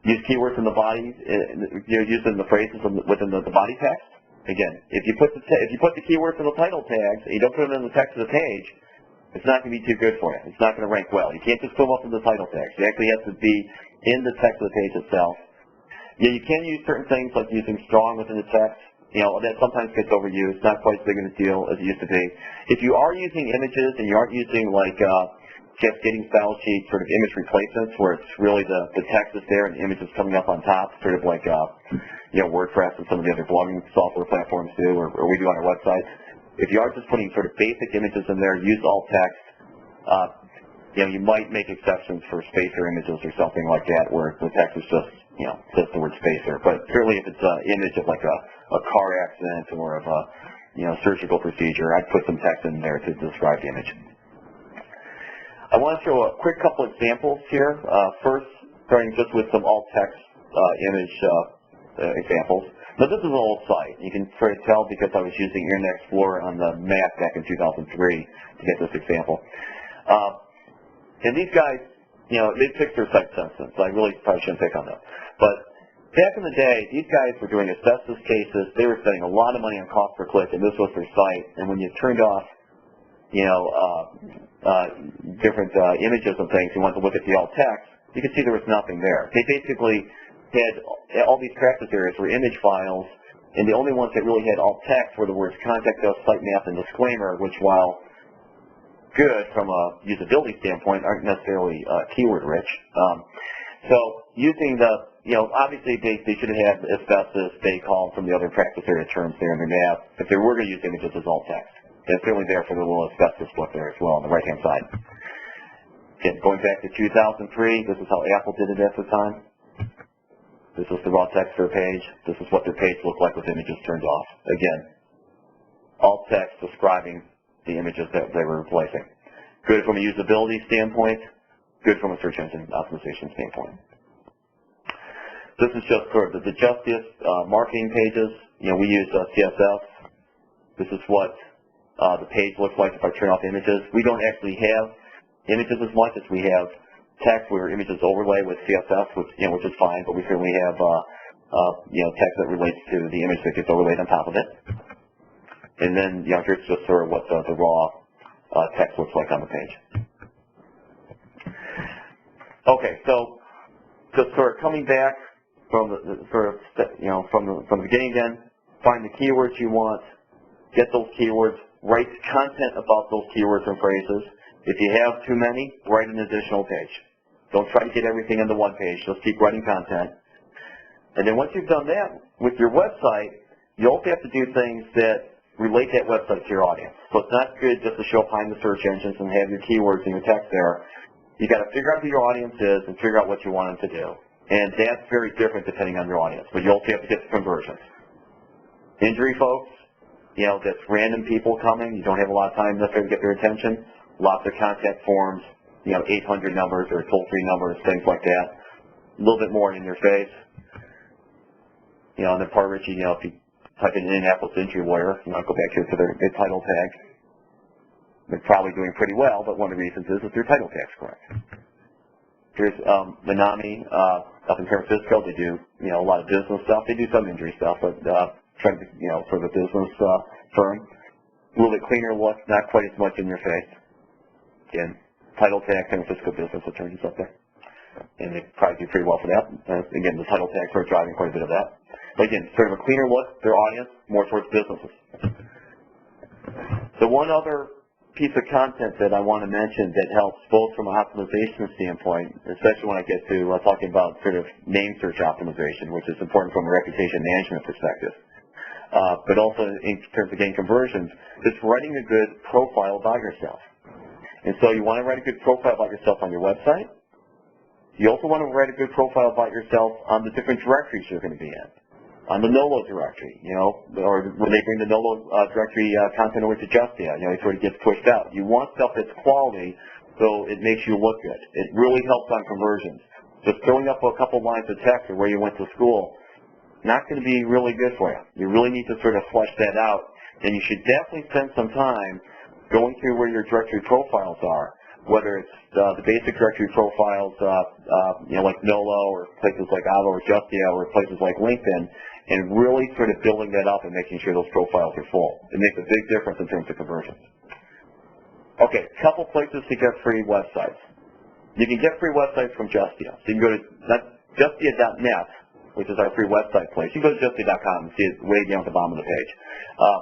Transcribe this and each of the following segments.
Use keywords in the body, use in the phrases within the body text. Again, if you put the keywords in the title tags and you don't put them in the text of the page, it's not going to be too good for you. It's not going to rank well. You can't just put them up in the title tags. It actually has to be in the text of the page itself. Yeah, you can use certain things like using strong within the text. You know, that sometimes gets overused. Not quite as big of a deal as it used to be. If you are using images and you aren't using like cascading style sheet sort of image replacements where it's really the text is there and the image is coming up on top, sort of like WordPress and some of the other blogging software platforms do, or we do on our website. If you are just putting sort of basic images in there, use alt text. You might make exceptions for spacer images or something like that where the text is just says the word spacer. But certainly if it's an image of like a car accident or of a surgical procedure, I'd put some text in there to describe the image. I want to show a quick couple examples here. First, starting just with some alt text image examples. Now this is an old site. You can sort of tell because I was using Internet Explorer on the Mac back in 2003 to get this example. And these guys, they fixed their site since. So I really probably shouldn't pick on them. But back in the day, these guys were doing asbestos cases. They were spending a lot of money on cost per click, and this was their site. And when you turned off, different images and things, you wanted to look at the alt text, you could see there was nothing there. They basically had all these practice areas were image files, and the only ones that really had alt text were the words contact us, sitemap, and disclaimer, which while good from a usability standpoint aren't necessarily keyword rich. So using obviously they should have asbestos, BACOL, from the other practice area terms there in their nav, if they were going to use images as alt text. It's certainly there for the little asbestos book there as well on the right-hand side. Again, going back to 2003, this is how Apple did it at the time. This is the raw text for a page. This is what their page looked like with images turned off. Again, alt text describing the images that they were replacing. Good from a usability standpoint, good from a search engine optimization standpoint. This is just sort of the Justice marketing pages. We use CSS. This is what the page looks like if I turn off images. We don't actually have images as much as we have text where images overlay with CSS, which is fine, but we certainly have text that relates to the image that gets overlaid on top of it. And then here's just sort of what the raw text looks like on the page. Okay, so just sort of coming back from the from the beginning again, find the keywords you want, get those keywords, write content about those keywords and phrases. If you have too many, write an additional page. Don't try to get everything into one page. Just keep writing content. And then once you've done that with your website, you also have to do things that relate that website to your audience. So it's not good just to show up behind the search engines and have your keywords and your text there. You got to figure out who your audience is and figure out what you want them to do. And that's very different depending on your audience. But you also have to get the conversions. Injury folks, that's random people coming. You don't have a lot of time necessarily to get their attention. Lots of contact forms, 800 numbers or toll-free numbers, things like that. A little bit more in your face. And then part Richie, if you type in Indianapolis injury lawyer, go back here to their title tag. They're probably doing pretty well, but one of the reasons is that their title tag's correct. Here's Minami up in San Francisco. They do a lot of business stuff. They do some injury stuff, but trying to for the business firm. A little bit cleaner look, not quite as much in your face. Again, title tag, San Francisco business attorneys up there. And they probably do pretty well for that. Again, the title tags are driving quite a bit of that. But again, sort of a cleaner look, their audience, more towards businesses. So one other piece of content that I want to mention that helps both from an optimization standpoint, especially when I get to talking about sort of name search optimization, which is important from a reputation management perspective, but also in terms of getting conversions, is writing a good profile about yourself. And so you want to write a good profile about yourself on your website. You also want to write a good profile about yourself on the different directories you're going to be in. On the NOLO directory, or when they bring the NOLO directory content over to Justia, it sort of gets pushed out. You want stuff that's quality so it makes you look good. It really helps on conversions. Just throwing up a couple lines of text or where you went to school, not going to be really good for you. You really need to sort of flesh that out, and you should definitely spend some time going through where your directory profiles are, whether it's the basic directory profiles, like Nolo or places like Avvo or Justia or places like LinkedIn, and really sort of building that up and making sure those profiles are full. It makes a big difference in terms of conversions. Okay, couple places to get free websites. You can get free websites from Justia. So you can go to justia.net, which is our free website place. You can go to justia.com and see it way down at the bottom of the page.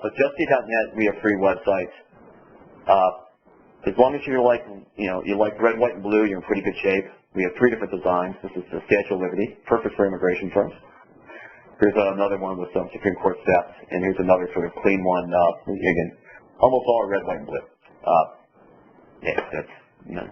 But justia.net, we have free websites. As long as you like red, white, and blue, you're in pretty good shape. We have 3 different designs. This is the Statue of Liberty, perfect for immigration firms. Here's another one with some Supreme Court steps, and here's another sort of clean one. Again, almost all are red, white, and blue. That's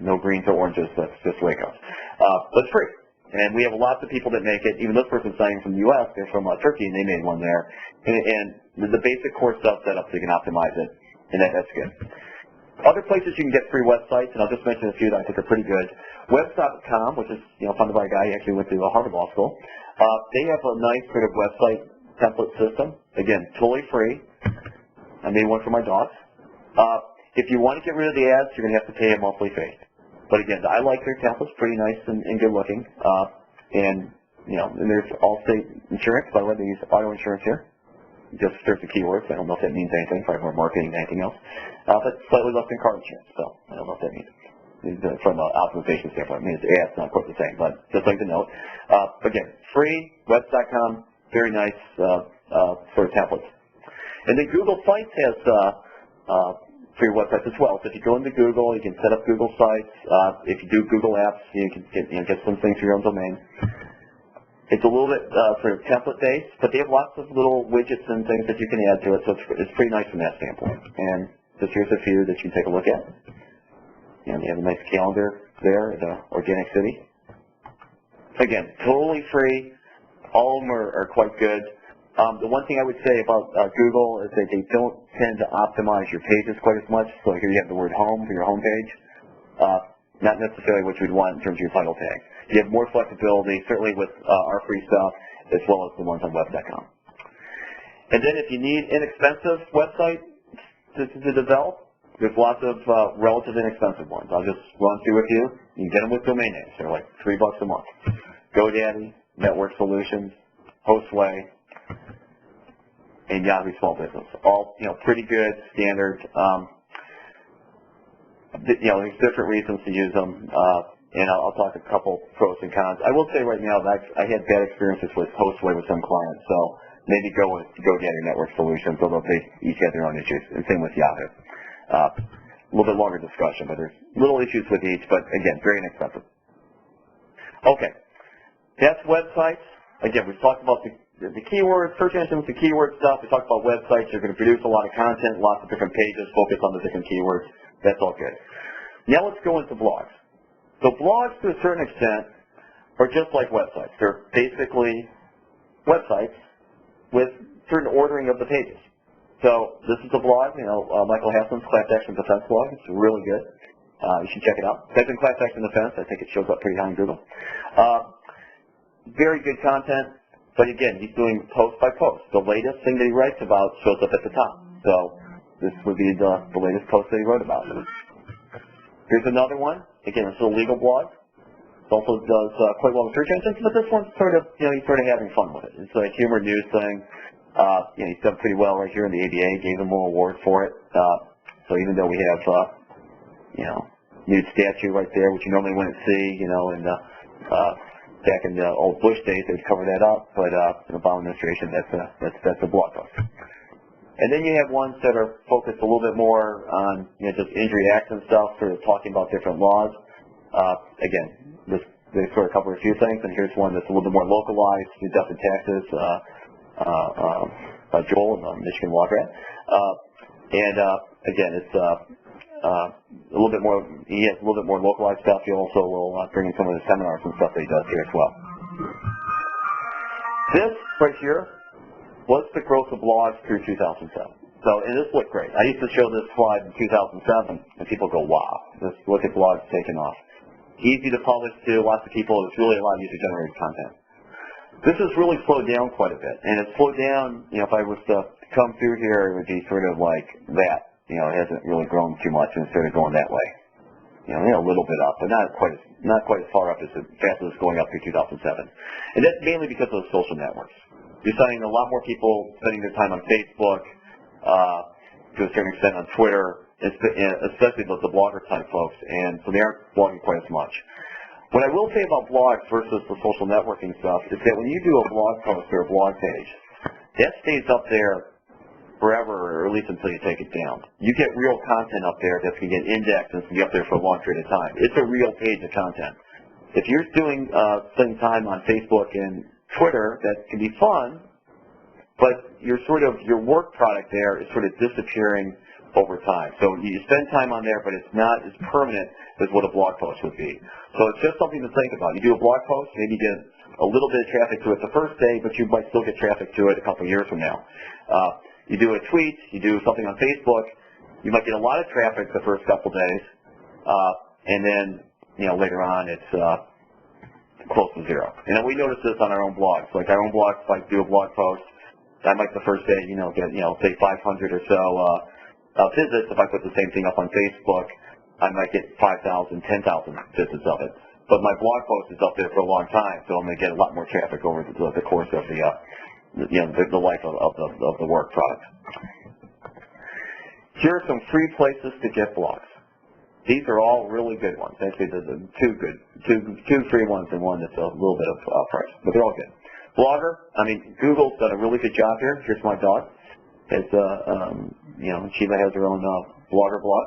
no greens or oranges. That's just the way it goes. But it's free, and we have lots of people that make it. Even this person's signing from the U.S. They're from Turkey, and they made one there. And the basic core stuff set up so you can optimize it, and that's good. Other places you can get free websites, and I'll just mention a few that I think are pretty good. Webs.com, which is funded by a guy who actually went to Harvard Law School. They have a nice sort of website template system. Again, totally free. I made one for my dogs. If you want to get rid of the ads, you're going to have to pay a monthly fee. But again, I like their templates, pretty nice and good looking. And there's Allstate Insurance. By the way, they use auto insurance here. Just search the keywords. I don't know if that means anything, probably more marketing than anything else. But slightly less than car insurance, so I don't know what that means. From an optimization standpoint, I mean, it's ads, not quite the same, but just like to note. Again, free, webs.com, very nice sort of templates. And then Google Sites has free websites as well. So if you go into Google, you can set up Google Sites. If you do Google Apps, you can get some things for your own domain. It's a little bit sort of template-based, but they have lots of little widgets and things that you can add to it, so it's pretty nice from that standpoint. And just here's a few that you can take a look at. And they have a nice calendar there at Organic City. Again, totally free. All of them are quite good. The one thing I would say about Google is that they don't tend to optimize your pages quite as much. So here you have the word home for your home page. Not necessarily what you would want in terms of your title tag. You have more flexibility, certainly with our free stuff, as well as the ones on web.com. And then if you need inexpensive website to develop, there's lots of relatively inexpensive ones. I'll just run through with you. You can get them with domain names. They're like $3 a month. GoDaddy, Network Solutions, Hostway, and Yahoo Small Business. All pretty good, standard. There's different reasons to use them, and I'll talk a couple pros and cons. I will say right now that I had bad experiences with Hostway with some clients, so maybe go with GoDaddy Network Solutions, although they each have their own issues, and same with Yahoo. A little bit longer discussion, but there's little issues with each, but again, very inexpensive. Okay, that's websites. Again, we've talked about the keywords, search engines, the keyword stuff. We talked about websites. You're going to produce a lot of content, lots of different pages, focus on the different keywords. That's all good. Now let's go into blogs. So blogs, to a certain extent, are just like websites. They're basically websites with certain ordering of the pages. So this is a blog, Michael Haslam's Class Action Defense blog. It's really good. You should check it out. Type in Class Action Defense. I think it shows up pretty high in Google. Very good content, but again, he's doing post by post. The latest thing that he writes about shows up at the top. So this would be the latest post that he wrote about. Here's another one. Again, it's a legal blog. It also does quite well with search engines, but this one's sort of, he's sort of having fun with it. It's a humor news thing. He's done pretty well right here in the ABA, gave him an award for it. So even though we have, nude statue right there, which you normally wouldn't see, and back in the old Bush days, they'd cover that up. But in the Obama administration, that's a blog post. And then you have ones that are focused a little bit more on, just injury acts and stuff, sort of talking about different laws. Again, they sort of cover a few things, and here's one that's a little bit more localized, death and taxes. Joel, Michigan Law grad. Again, it's a little bit more, he has a little bit more localized stuff. He also will bring in some of the seminars and stuff that he does here as well. This right here was the growth of blogs through 2007. So, and this looked great. I used to show this slide in 2007, and people go, wow, look at blogs taking off. Easy to publish to, lots of people, it's really a lot of user-generated content. This has really slowed down quite a bit, and it's slowed down, if I was to come through here, it would be sort of like that. It hasn't really grown too much, and it's sort of going that way. a little bit up, but not quite as far up as fast as it's going up through 2007. And that's mainly because of the social networks. You're finding a lot more people spending their time on Facebook, to a certain extent on Twitter, especially the blogger type folks, and so they aren't blogging quite as much. What I will say about blogs versus the social networking stuff is that when you do a blog post or a blog page, that stays up there forever, or at least until you take it down. You get real content up there that's going to get indexed and it's going to be up there for a long period of time. It's a real page of content. If you're spending time on Facebook and Twitter, that can be fun, but your work product there is sort of disappearing over time. So you spend time on there, but it's not as permanent as what a blog post would be. So it's just something to think about. You do a blog post, maybe get a little bit of traffic to it the first day, but you might still get traffic to it a couple of years from now. You do a tweet, you do something on Facebook, you might get a lot of traffic the first couple of days, and then later on it's close to zero. And we notice this on our own blogs. Like our own blogs, if I do a blog post, I might the first day, get say 500 or so visits. If I put the same thing up on Facebook, I might get 5,000, 10,000 visits of it. But my blog post is up there for a long time, so I'm going to get a lot more traffic over the course of the life of the work product. Here are some free places to get blogs. These are all really good ones. Actually, there's two free ones and one that's a little bit of price, but they're all good. Blogger, Google's done a really good job here. Here's my dog. It's Sheila has her own Blogger blog.